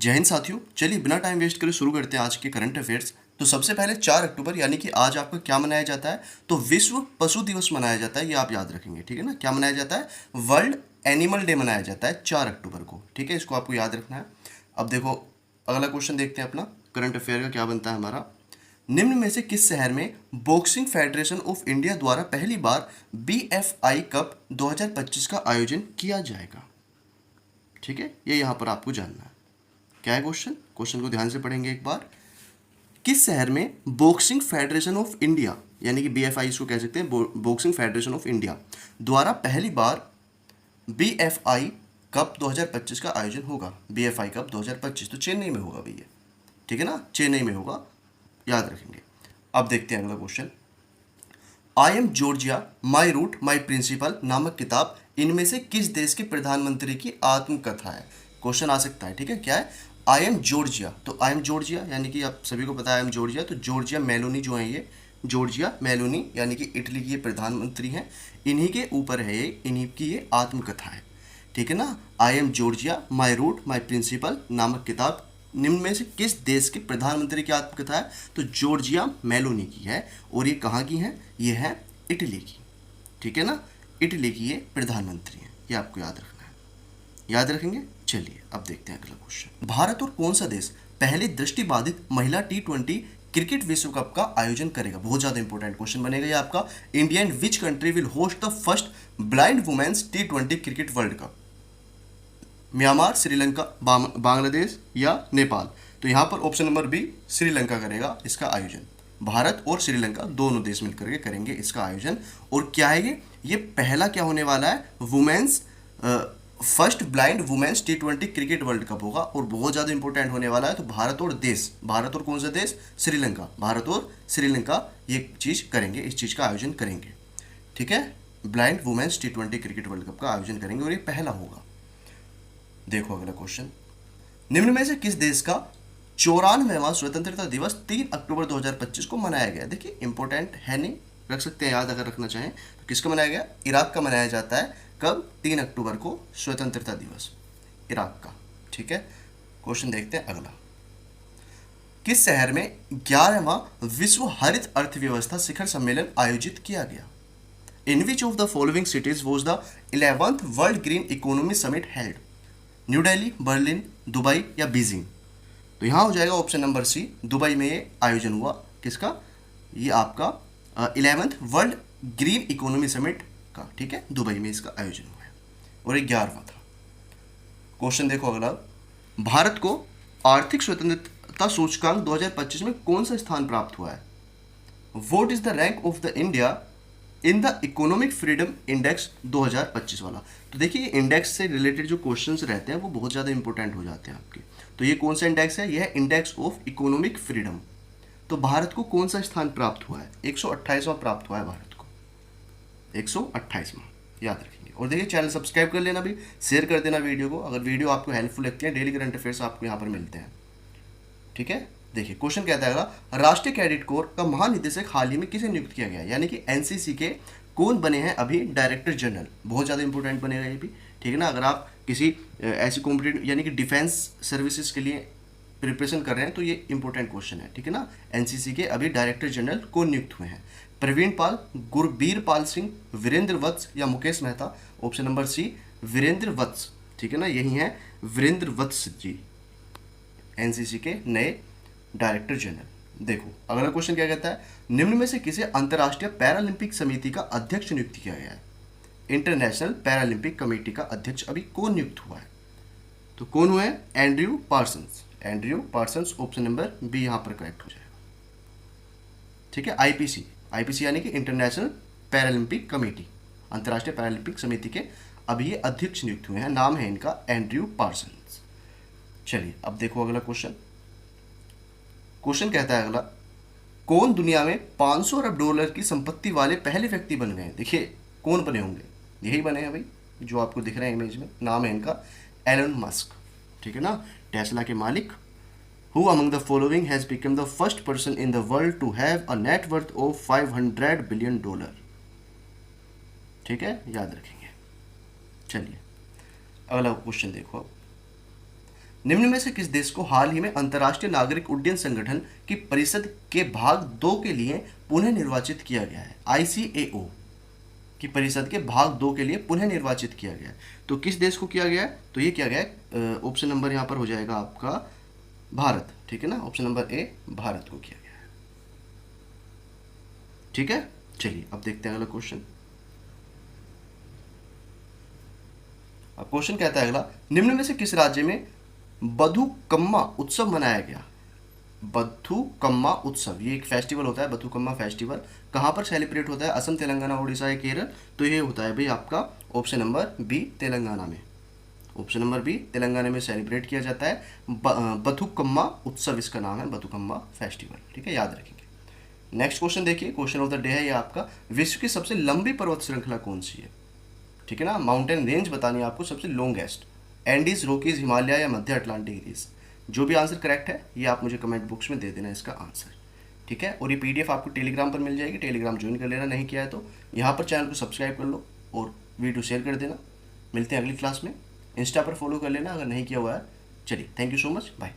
जय हिंद साथियों, चलिए बिना टाइम वेस्ट करे शुरू करते हैं आज के करंट अफेयर्स। तो सबसे पहले 4 अक्टूबर यानी कि आज आपका क्या मनाया जाता है? तो विश्व पशु दिवस मनाया जाता है, ये आप याद रखेंगे, ठीक है ना। क्या मनाया जाता है? वर्ल्ड एनिमल डे मनाया जाता है 4 अक्टूबर को, ठीक है, इसको आपको याद रखना है। अब देखो अगला क्वेश्चन देखते हैं अपना करंट अफेयर का क्या बनता है हमारा। निम्न में से किस शहर में बॉक्सिंग फेडरेशन ऑफ इंडिया द्वारा पहली बार BFI कप 2025 का आयोजन किया जाएगा? ठीक है, ये यहाँ पर आपको जानना है। क्या है क्वेश्चन को ध्यान से पढ़ेंगे एक बार। किस शहर में बॉक्सिंग फेडरेशन ऑफ इंडिया यानी कि BFI इसको कह सकते हैं, बॉक्सिंग फेडरेशन ऑफ इंडिया द्वारा पहली बार BFI कप 2025 का आयोजन होगा? BFI कप 2025 तो चेन्नई में होगा भैया, ठीक है ना, चेन्नई में होगा, याद रखेंगे। अब देखते हैं अगला question. I am Giorgia my root my principle नामक किताब इनमें से किस देश के प्रधानमंत्री की आत्मकथा है? क्वेश्चन आ सकता है, ठीक है। क्या है? आई एम जॉर्जिया, तो आई एम जॉर्जिया यानी कि आप सभी को पता है आई एम जॉर्जिया, तो जॉर्जिया मेलोनी जो है ये जॉर्जिया मेलोनी यानी कि इटली की ये प्रधानमंत्री हैं, इन्हीं के ऊपर है ये, इन्हीं की ये आत्मकथा है, ठीक है ना। I am Giorgia my root my principle नामक किताब निम्न में से किस देश के प्रधानमंत्री की आत्मकथा है? तो जॉर्जिया मेलोनी की है, और ये कहाँ की है? ये है इटली की, ठीक है ना, इटली की ये प्रधानमंत्री हैं, ये आपको याद रखना है, याद रखेंगे। चलिए अब देखते हैं अगला क्वेश्चन। भारत और कौन सा देश पहले दृष्टिबाधित महिला T20 क्रिकेट विश्व कप का आयोजन करेगा? बहुत ज्यादा इंपॉर्टेंट क्वेश्चन बनेगा ये आपका। India and which country will host the first blind women's T20 cricket world cup? Myanmar, Sri Lanka, Bangladesh या नेपाल? तो यहाँ पर ऑप्शन नंबर बी श्रीलंका करेगा इसका आयोजन। भारत और श्रीलंका दोनों देश मिलकर के करेंगे इसका आयोजन। और क्या है ये पहला क्या होने वाला है? Women's first blind women's T20 cricket world cup होगा, और बहुत ज़्यादा इंपॉर्टेंट होने वाला है। तो भारत और देश, भारत और कौन सा देश? श्रीलंका, भारत और श्रीलंका ये चीज़ करेंगे, इस चीज़ का आयोजन करेंगे, ठीक है। Blind women's T20 cricket world cup का आयोजन करेंगे और ये पहला होगा। देखो अगला क्वेश्चन। निम्न में से किस देश का 94वां स्वतंत्रता दिवस 3 अक्टूबर 2025 को मनाया गया? देखिए इंपॉर्टेंट है, नहीं रख सकते हैं याद अगर रखना चाहें तो। किसका मनाया गया? इराक का मनाया जाता है। कब? 3 अक्टूबर को स्वतंत्रता दिवस इराक का, ठीक है। क्वेश्चन देखते हैं अगला। किस शहर में 11वां विश्व हरित अर्थव्यवस्था शिखर सम्मेलन आयोजित किया गया? In which of the following cities was the 11th world green economy summit held? New Delhi, Berlin, Dubai या बीजिंग? तो यहाँ हो जाएगा ऑप्शन नंबर सी, दुबई में ये आयोजन हुआ। किसका? ये आपका 11th world green economy summit का, ठीक है, दुबई में इसका आयोजन हुआ है, और ये 11वां था। क्वेश्चन देखो अगला। भारत को आर्थिक स्वतंत्रता सूचकांक 2025 में कौन सा स्थान प्राप्त हुआ है? What is the rank of the India in the economic freedom index 2025 वाला? तो देखिए इंडेक्स से रिलेटेड जो क्वेश्चंस रहते हैं वो बहुत ज़्यादा इंपॉर्टेंट हो जाते हैं आपके। तो ये कौन सा इंडेक्स है? यह है इंडेक्स ऑफ इकोनॉमिक फ्रीडम। तो भारत को कौन सा स्थान प्राप्त हुआ है? 128वां प्राप्त हुआ है भारत को, 128वां, याद रखेंगे। और देखिए चैनल सब्सक्राइब कर लेना भी, शेयर कर देना वीडियो को, अगर वीडियो आपको हेल्पफुल लगती है। डेली करंट अफेयर्स आपको यहाँ पर मिलते हैं, ठीक है। देखिए क्वेश्चन कहता है राष्ट्रीय कैडेट कोर का महानिदेशक हाल ही में किसे नियुक्त किया गया? यानी कि एनसीसी के कौन बने हैं अभी डायरेक्टर जनरल? बहुत ज़्यादा इंपॉर्टेंट बनेगा ये भी, ठीक है ना। अगर आप किसी ऐसी कॉम्पिटेटिव यानी कि डिफेंस सर्विसेज के लिए प्रिपरेशन कर रहे हैं तो ये इंपॉर्टेंट क्वेश्चन है, ठीक है ना। एनसीसी के अभी डायरेक्टर जनरल कौन नियुक्त हुए हैं? प्रवीण पाल, गुरबीर पाल सिंह, वीरेंद्र वत्स या Mukesh Mehta? Option number C Virendra Vats, ठीक है ना, यही है वीरेंद्र वत्स जी, एनसीसी के नए डायरेक्टर जनरल। देखो अगला क्वेश्चन क्या कहता है। निम्न में से किसे अंतर्राष्ट्रीय पैरालंपिक समिति का अध्यक्ष नियुक्त किया गया है? इंटरनेशनल पैरालंपिक कमेटी का अध्यक्ष अभी कौन नियुक्त हुआ है? तो कौन हुआ है? Andrew Parsons, Andrew Parsons, option number B यहाँ पर करेक्ट हो जाएगा, ठीक है। आईपीसी, आईपीसी यानी कि इंटरनेशनल पैरालंपिक कमेटी, अंतर्राष्ट्रीय पैरालंपिक समिति के अभी ये अध्यक्ष नियुक्त हुए हैं, नाम है इनका एंड्रयू पार्सन्स। चलिए अब देखो अगला क्वेश्चन। क्वेश्चन कहता है अगला, कौन दुनिया में 500 अरब डॉलर की संपत्ति वाले पहले व्यक्ति बन गए? देखिए कौन बने होंगे? यही बने हैं भाई जो आपको दिख रहे हैं इमेज में, नाम है इनका एलन मस्क, ठीक है ना, टेस्ला के मालिक। Who among the following has become the first person in the world to have a net worth of $500 billion? ठीक है, याद रखेंगे। चलिए अगला क्वेश्चन देखो। निम्न में से किस देश को हाल ही में अंतर्राष्ट्रीय नागरिक उड्डयन संगठन की परिषद के भाग 2 के लिए पुनः निर्वाचित किया गया है? ICAO की परिषद के भाग 2 के लिए पुनः निर्वाचित किया गया है। तो किस देश को किया गया है? तो ये किया गया है, ऑप्शन नंबर यहाँ पर हो जाएगा आपका भारत, ठीक है ना, ऑप्शन नंबर ए भारत को किया गया है। ठीक है, चलिए अब देखते हैं अगला क्वेश्चन। अब क्वेश्चन कहता है अगला, निम्न में से किस राज्य में बथुकम्मा उत्सव मनाया गया? बथुकम्मा उत्सव, ये एक फेस्टिवल होता है, बथुकम्मा फेस्टिवल कहाँ पर सेलिब्रेट होता है? असम, तेलंगाना, उड़ीसा या केरल? तो ये होता है भाई आपका ऑप्शन नंबर बी तेलंगाना में। ऑप्शन नंबर बी तेलंगाना में सेलिब्रेट किया जाता है। बथुकम्मा उत्सव इसका नाम है, बथुकम्मा फेस्टिवल, ठीक है, याद रखेंगे। नेक्स्ट क्वेश्चन देखिए, क्वेश्चन ऑफ द डे है ये आपका, विश्व की सबसे लंबी पर्वत श्रृंखला कौन सी है? ठीक है ना, माउंटेन रेंज बतानी है आपको सबसे लॉन्गेस्ट, एंडीज, रोकीज, हिमालय या मध्य अटलांटिक रीज। जो भी आंसर करेक्ट है ये आप मुझे कमेंट बॉक्स में दे देना इसका आंसर, ठीक है। और ये PDF आपको टेलीग्राम पर मिल जाएगी, टेलीग्राम ज्वाइन कर लेना, नहीं किया है तो यहाँ पर चैनल को सब्सक्राइब कर लो और वीडियो शेयर कर देना। मिलते हैं अगली क्लास में, इंस्टा पर फॉलो कर लेना अगर नहीं किया हुआ है। चलिए, thank you so much, bye.